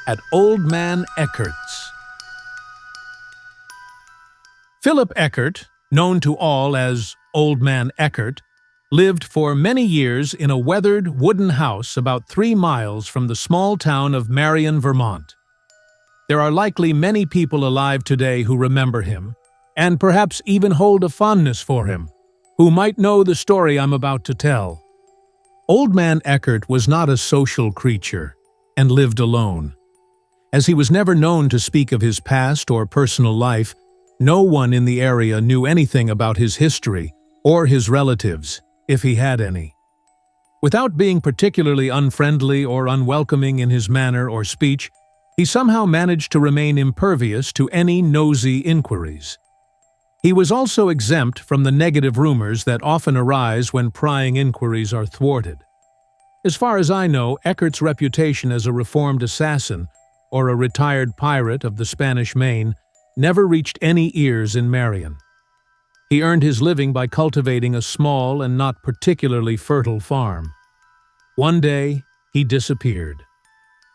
at Old Man Eckert's. Philip Eckert, known to all as Old Man Eckert, lived for many years in a weathered wooden house about 3 miles from the small town of Marion, Vermont. There are likely many people alive today who remember him, and perhaps even hold a fondness for him, who might know the story I'm about to tell. Old Man Eckert was not a social creature and lived alone. As he was never known to speak of his past or personal life, no one in the area knew anything about his history or his relatives, if he had any. Without being particularly unfriendly or unwelcoming in his manner or speech, he somehow managed to remain impervious to any nosy inquiries. He was also exempt from the negative rumors that often arise when prying inquiries are thwarted. As far as I know, Eckert's reputation as a reformed assassin or a retired pirate of the Spanish Main never reached any ears in Marion. He earned his living by cultivating a small and not particularly fertile farm. One day, he disappeared.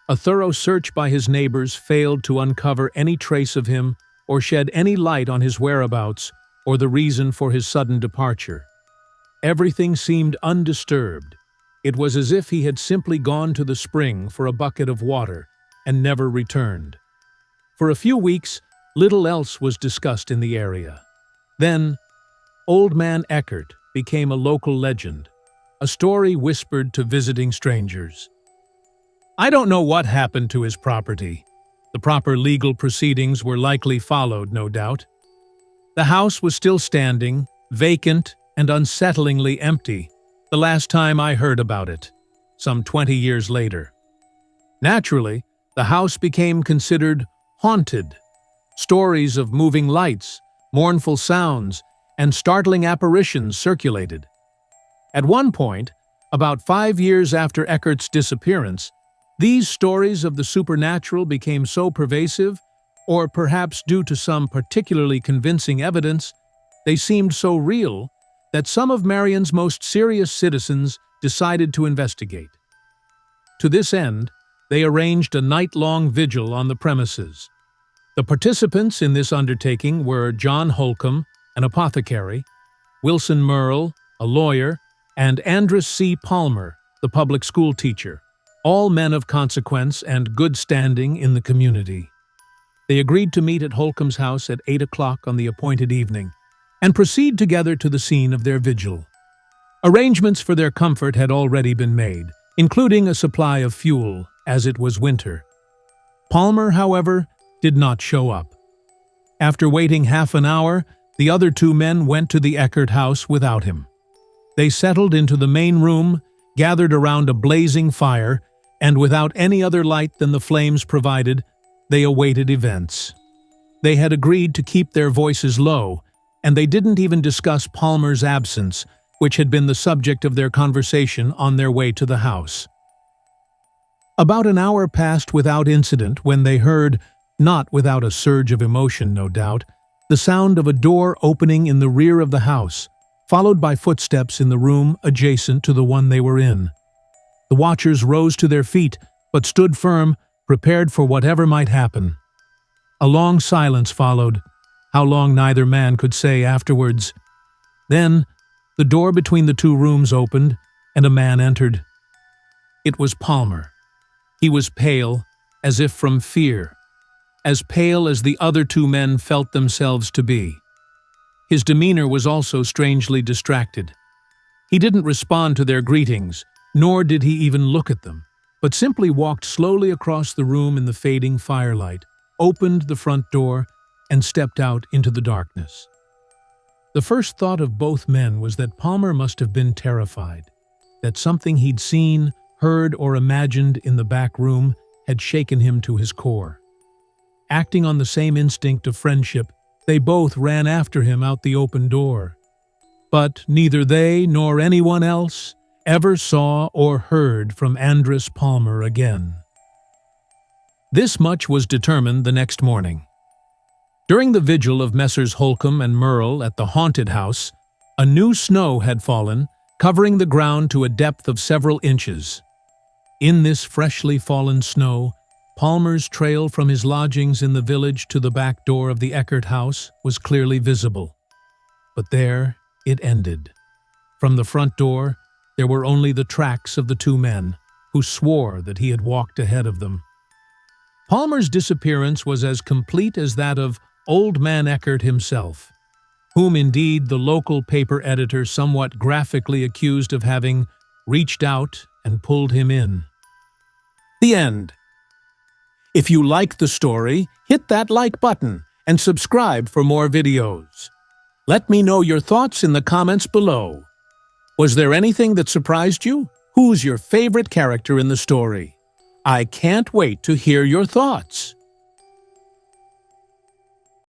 A thorough search by his neighbors failed to uncover any trace of him or shed any light on his whereabouts or the reason for his sudden departure. Everything seemed undisturbed. It was as if he had simply gone to the spring for a bucket of water and never returned. For a few weeks, little else was discussed in the area. Then, Old Man Eckert became a local legend, a story whispered to visiting strangers. I don't know what happened to his property. The proper legal proceedings were likely followed, no doubt. The house was still standing, vacant and unsettlingly empty, the last time I heard about it, some 20 years later. Naturally, the house became considered haunted. Stories of moving lights, mournful sounds, and startling apparitions circulated. At one point, about 5 years after Eckert's disappearance, these stories of the supernatural became so pervasive, or perhaps due to some particularly convincing evidence, they seemed so real that some of Marion's most serious citizens decided to investigate. To this end, they arranged a night-long vigil on the premises. The participants in this undertaking were John Holcomb, an apothecary, Wilson Merle, a lawyer, and Andrus C. Palmer, the public school teacher, all men of consequence and good standing in the community. They agreed to meet at Holcomb's house at 8 o'clock on the appointed evening and proceed together to the scene of their vigil. Arrangements for their comfort had already been made, including a supply of fuel, as it was winter. Palmer, however, did not show up. After waiting half an hour, the other 2 men went to the Eckert house without him. They settled into the main room, gathered around a blazing fire, and without any other light than the flames provided, they awaited events. They had agreed to keep their voices low, and they didn't even discuss Palmer's absence, which had been the subject of their conversation on their way to the house. About an hour passed without incident when they heard, not without a surge of emotion no doubt, the sound of a door opening in the rear of the house, followed by footsteps in the room adjacent to the one they were in. The watchers rose to their feet, but stood firm, prepared for whatever might happen. A long silence followed, how long neither man could say afterwards. Then, the door between the 2 rooms opened, and a man entered. It was Palmer. He was pale, as if from fear, as pale as the other 2 men felt themselves to be. His demeanor was also strangely distracted. He didn't respond to their greetings, nor did he even look at them, but simply walked slowly across the room in the fading firelight, opened the front door, and stepped out into the darkness. The first thought of both men was that Palmer must have been terrified, that something he'd seen, heard, or imagined in the back room had shaken him to his core. Acting on the same instinct of friendship, they both ran after him out the open door. But neither they nor anyone else ever saw or heard from Andrus Palmer again. This much was determined the next morning. During the vigil of Messrs. Holcomb and Merle at the haunted house, a new snow had fallen, covering the ground to a depth of several inches. In this freshly fallen snow, Palmer's trail from his lodgings in the village to the back door of the Eckert house was clearly visible. But there it ended. From the front door, there were only the tracks of the two men, who swore that he had walked ahead of them. Palmer's disappearance was as complete as that of Old Man Eckert himself, whom indeed the local paper editor somewhat graphically accused of having reached out and pulled him in. The end. If you liked the story, hit that like button and subscribe for more videos. Let me know your thoughts in the comments below. Was there anything that surprised you? Who's your favorite character in the story? I can't wait to hear your thoughts.